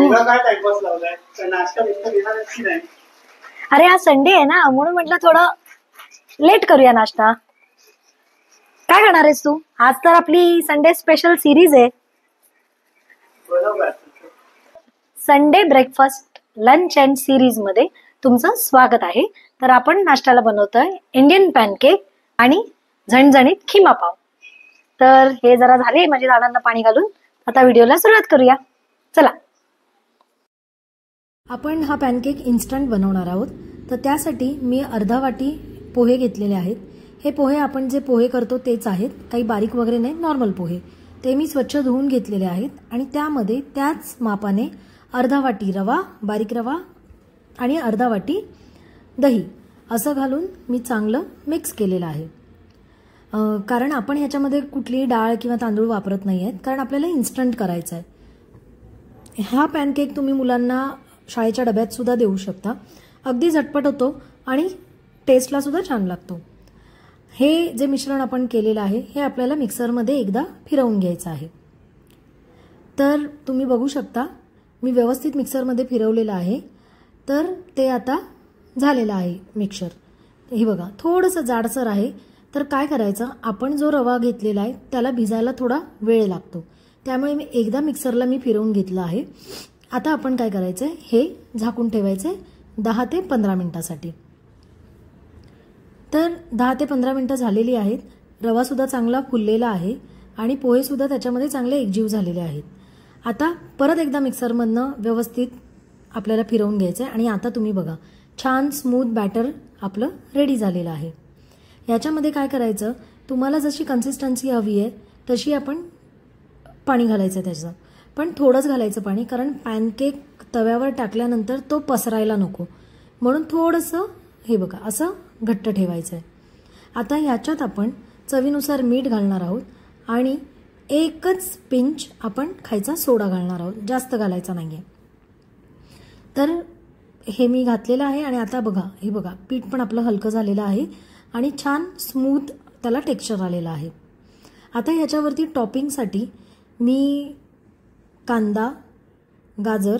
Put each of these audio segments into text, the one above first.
काय टाइमपास लावलाय? नाश्ता बिस्टा घेणार आहेस की नाही? अरे आज संडे आहे ना, म्हणून म्हटलं थोडं लेट करूया नाश्ता. काय खाणार आहेस तू? आज तर आपली संडे स्पेशल सिरीज आहे, बरोबर. Sunday breakfast lunch and series मध्ये तुमचं स्वागत आहे. तर आपण नाश्त्याला बनवतोय इंडियन पॅनकेक आणि झणझणीत खिमा पाव. तर हे जरा झाले माझ्या झाडांना पाणी घालून, आता व्हिडिओला सुरुवात करूया. चला. आपण हा पॅनकेक इन्स्टंट बनवणार आहोत. तर त्यासाठी मी अर्धा वाटी पोहे घेतलेले आहेत. हे पोहे आपण जे पोहे करतो तेच आहेत, काही बारीक वगैरे नाही, नॉर्मल पोहे. ते मी स्वच्छ धुवून घेतलेले आहेत आणि त्यामध्ये त्याच मापाने अर्धा वाटी रवा, बारीक रवा आणि अर्धा वाटी दही असं घालून मी चांगलं मिक्स केलेलं आहे. कारण आपण ह्याच्यामध्ये कुठलीही डाळ किंवा तांदूळ वापरत नाही आहेत, कारण आपल्याला इन्स्टंट करायचं आहे. हा पॅनकेक तुम्ही मुलांना शाळेच्या डब्यात सुद्धा देऊ शकता. अगदी झटपट होतो आणि टेस्टला सुद्धा छान लागतो. हे जे मिश्रण आपण केलेलं आहे हे आपल्याला मिक्सरमध्ये एकदा फिरवून घ्यायचं आहे. तर तुम्ही बघू शकता मी व्यवस्थित मिक्सरमध्ये फिरवलेलं आहे. तर ते आता झालेलं आहे मिक्सर. हे बघा थोडंसं जाडसर आहे. तर काय करायचं, आपण जो रवा घेतलेला आहे त्याला भिजायला थोडा वेळ लागतो, त्यामुळे मी एकदा मिक्सरला फिरवून घेतलं आहे. आता आपण काय करायचं आहे, हे झाकून ठेवायचं 10 ते 15 मिनिटासाठी. तर 10 ते 15 मिनिटं झालेली आहेत. रवा सुद्धा चांगला फुललेला आहे आणि पोहे सुद्धा त्याच्यामध्ये चांगले एकजीव झालेले आहेत. आता परत एकदा मिक्सरमधनं व्यवस्थित आपल्याला फिरवून घ्यायचं आहे आणि आता तुम्ही बघा छान स्मूथ बॅटर आपलं रेडी झालेलं आहे. याच्यामध्ये काय करायचं, तुम्हाला जशी कन्सिस्टन्सी हवी आहे तशी आपण पाणी घालायचं त्याचं, पण थोडंच घालायचं पाणी, कारण पॅनकेक तव्यावर टाकल्यानंतर तो पसरायला नको, म्हणून थोडंसं हे बघा असं घट्ट ठेवायचं आहे. आता ह्याच्यात आपण चवीनुसार मीठ घालणार आहोत आणि एकच पिंच आपण खायचा सोडा घालणार आहोत, जास्त घालायचा नाही आहे. तर हे मी घातलेलं आहे आणि आता बघा हे बघा पीठ पण आपलं हलकं झालेलं आहे आणि छान स्मूथ त्याला टेक्स्चर आलेलं आहे. आता ह्याच्यावरती टॉपिंगसाठी मी कांदा, गाजर,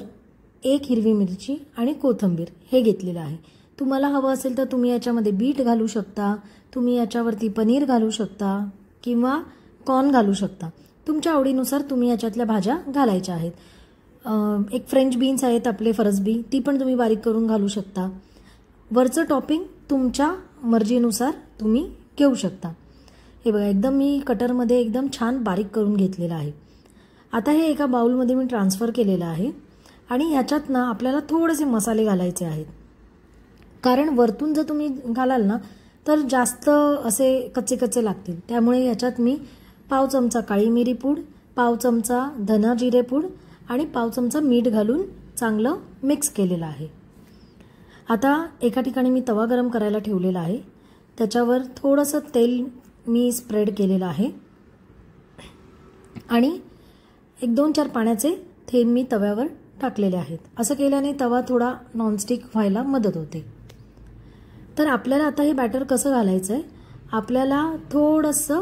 1 हिरवी मिरची आणि कोथिंबीर हे घेतलेलं आहे. तुम्हाला हवं असेल तर तुम्ही याच्यामध्ये बीट घालू शकता, तुम्ही याच्यावरती पनीर घालू शकता किंवा कॉर्न घालू शकता. तुमच्या आवडीनुसार तुम्ही याच्यातल्या भाज्या घालायच्या आहेत. एक फ्रेंच बीन्स आहेत आपले फरसबी, ती पण तुम्ही बारीक करून घालू शकता. वरचं टॉपिंग तुमच्या मर्जीनुसार तुम्ही घेऊ शकता. हे बघा एकदम मी कटरमध्ये एकदम छान बारीक करून घेतलेलं आहे. आता हे एका बाउलमध्ये मी ट्रान्सफर केलेलं आहे आणि ह्याच्यात ना आपल्याला थोडेसे मसाले घालायचे आहेत, कारण वरतून जर तुम्ही घालाल ना तर जास्त असे कच्चे कच्चे लागतील. त्यामुळे ह्याच्यात मी पाव चमचा काळी मिरी पूड, पाव चमचा धना जिरे पूड आणि पाव चमचा मीठ घालून चांगलं मिक्स केलेलं आहे. आता एका ठिकाणी मी तवा गरम करायला ठेवलेला आहे, त्याच्यावर थोडंसं तेल मी स्प्रेड केलेलं आहे आणि 1-2-4 पाण्याचे थेंब मी तव्यावर टाकलेले आहेत. असं केल्याने तवा थोडा नॉनस्टिक व्हायला मदत होते. तर आपल्याला आता हे बॅटर कसं घालायचं आहे, आपल्याला थोडंसं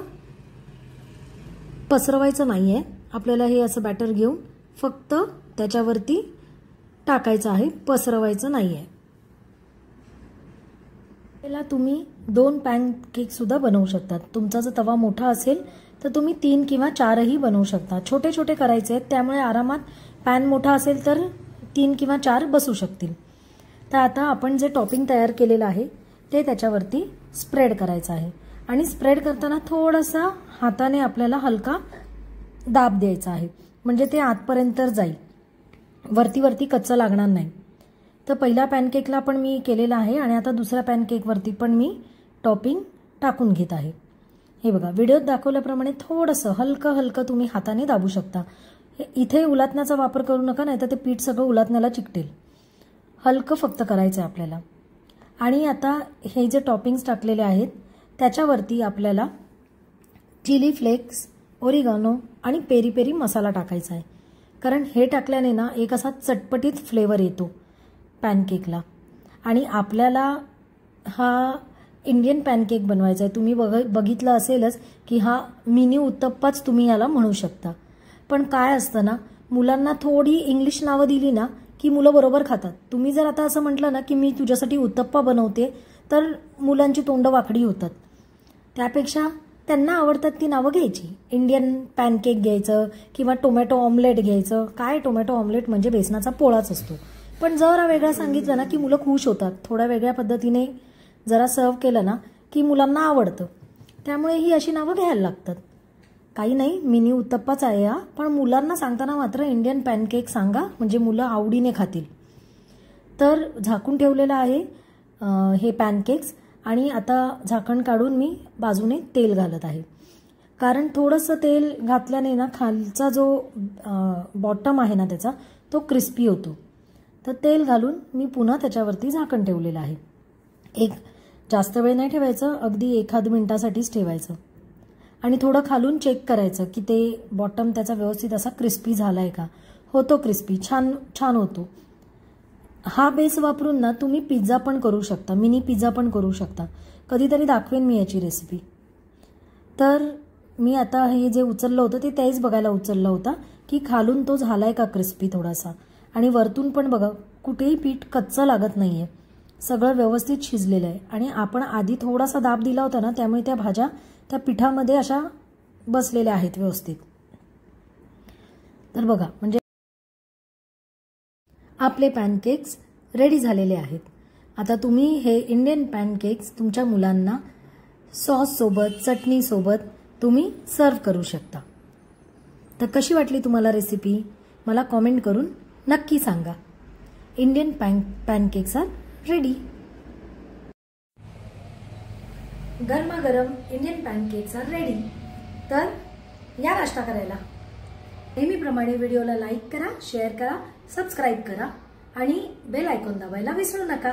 पसरवायचं नाही आहे. आपल्याला हे असं बॅटर घेऊन फक्त त्याच्यावरती टाकायचं आहे, पसरवायचं नाही आहे. त्याला तुम्ही 2 पॅनकेक सुद्धा बनवू शकतात. तुमचा जर तवा मोठा असेल तर तुम्ही 3 किंवा 4ही बनवू शकता. छोटे छोटे करायचे आहेत, त्यामुळे आरामात पॅन मोठा असेल तर 3 किंवा 4 बसू शकतील. तर आता आपण जे टॉपिंग तयार केलेलं आहे ते त्याच्यावरती स्प्रेड करायचं आहे आणि स्प्रेड करताना थोडासा हाताने आपल्याला हलका दाब द्यायचा आहे, म्हणजे ते आतपर्यंत जाईल, वरती वरती कच्चं लागणार नाही. तर पहिल्या पॅनकेकला पण मी केलेलं आहे आणि आता दुसऱ्या पॅनकेकवरती पण मी टॉपिंग टाकून घेत आहे. हे बघा व्हिडिओत दाखवल्याप्रमाणे थोडंसं हलकं हलकं तुम्ही हाताने दाबू शकता. इथे उलटण्याचा वापर करू नका, नाही तर ते पीठ सगळं उलटण्याला चिकटेल. हलकं फक्त करायचं आहे आपल्याला. आणि आता हे जे टॉपिंग्स टाकलेले आहेत त्याच्यावरती आपल्याला चिली फ्लेक्स, ओरिगानो आणि पेरी पेरी मसाला टाकायचा आहे, कारण हे टाकल्याने ना एक असा चटपटीत फ्लेवर येतो पॅनकेकला. आणि आपल्याला हा इंडियन पॅनकेक बनवायचा आहे. तुम्ही बघितलं असेलच की हा मिनी उत्तप्पाच तुम्ही याला म्हणू शकता. पण काय असतं ना, मुलांना थोडी इंग्लिश नावं दिली ना की मुलं बरोबर खातात. तुम्ही जर आता असं म्हटलं ना की मी तुझ्यासाठी उत्तप्पा बनवते तर मुलांची तोंड वाकडी होतात. त्यापेक्षा त्यांना आवडतात ती नावं घ्यायची. इंडियन पॅनकेक घ्यायचं किंवा टोमॅटो ऑमलेट घ्यायचं. काय टोमॅटो ऑमलेट म्हणजे बेसनाचा पोळाच असतो. पण जरा वेगळा सांगितलं ना की मुलं खुश होतात. थोड्या वेगळ्या पद्धतीने जरा सर्व केलं ना की मुलांना आवडतं. त्यामुळे ही अशी नावं घ्यायला लागतात. काही नाही, मिनी उत्तप्पाच आहे हा. पण मुलांना सांगताना मात्र इंडियन पॅनकेक सांगा म्हणजे मुलं आवडीने खातील. तर झाकून ठेवलेलं आहे हे पॅनकेक्स आणि आता झाकण काढून मी बाजूने तेल घालत आहे. कारण थोडंसं तेल घातल्याने ना खालचा जो बॉटम आहे ना त्याचा तो क्रिस्पी होतो. तर तेल घालून मी पुन्हा त्याच्यावरती झाकण ठेवलेलं आहे. जास्त वेळ नाही ठेवायचं, अगदी 1-2 मिनिटासाठीच ठेवायचं. आणि थोडं खालून चेक करायचं की ते बॉटम त्याचा व्यवस्थित असा क्रिस्पी झालाय का. होतो क्रिस्पी, छान छान होतो. हा बेस वापरून ना तुम्ही पिझ्झा पण करू शकता, मिनी पिझ्झा पण करू शकता. कधीतरी दाखवेन मी याची रेसिपी. तर मी आता हे जे उचललं होतं ते त्याच बघायला उचललं होता की खालून तो झालाय का क्रिस्पी थोडासा. आणि वरतून पण बघा कुठेही पीठ कच्चं लागत नाहीये, सगळं व्यवस्थित शिजलेलं आहे. आणि आपण आधी थोडासा दाब दिला होता ना त्यामुळे त्या भाज्या त्या पिठामध्ये अशा बसलेल्या आहेत व्यवस्थित. तर बघा म्हणजे आपले पॅनकेक्स रेडी झालेले आहेत. आता तुम्ही हे इंडियन पॅनकेक्स तुमच्या मुलांना सॉस सोबत, चटणी सोबत तुम्ही सर्व करू शकता. तर कशी वाटली तुम्हाला रेसिपी मला कमेंट करून नक्की सांगा. Indian pancakes are ready. गरमागरम इंडियन पॅनकेक्स आर रेडी. तर या नाश्ता करायला. नेहमीप्रमाणे व्हिडिओला लाईक करा, शेअर करा, सबस्क्राईब करा आणि बेल आयकॉन दाबायला विसरू नका.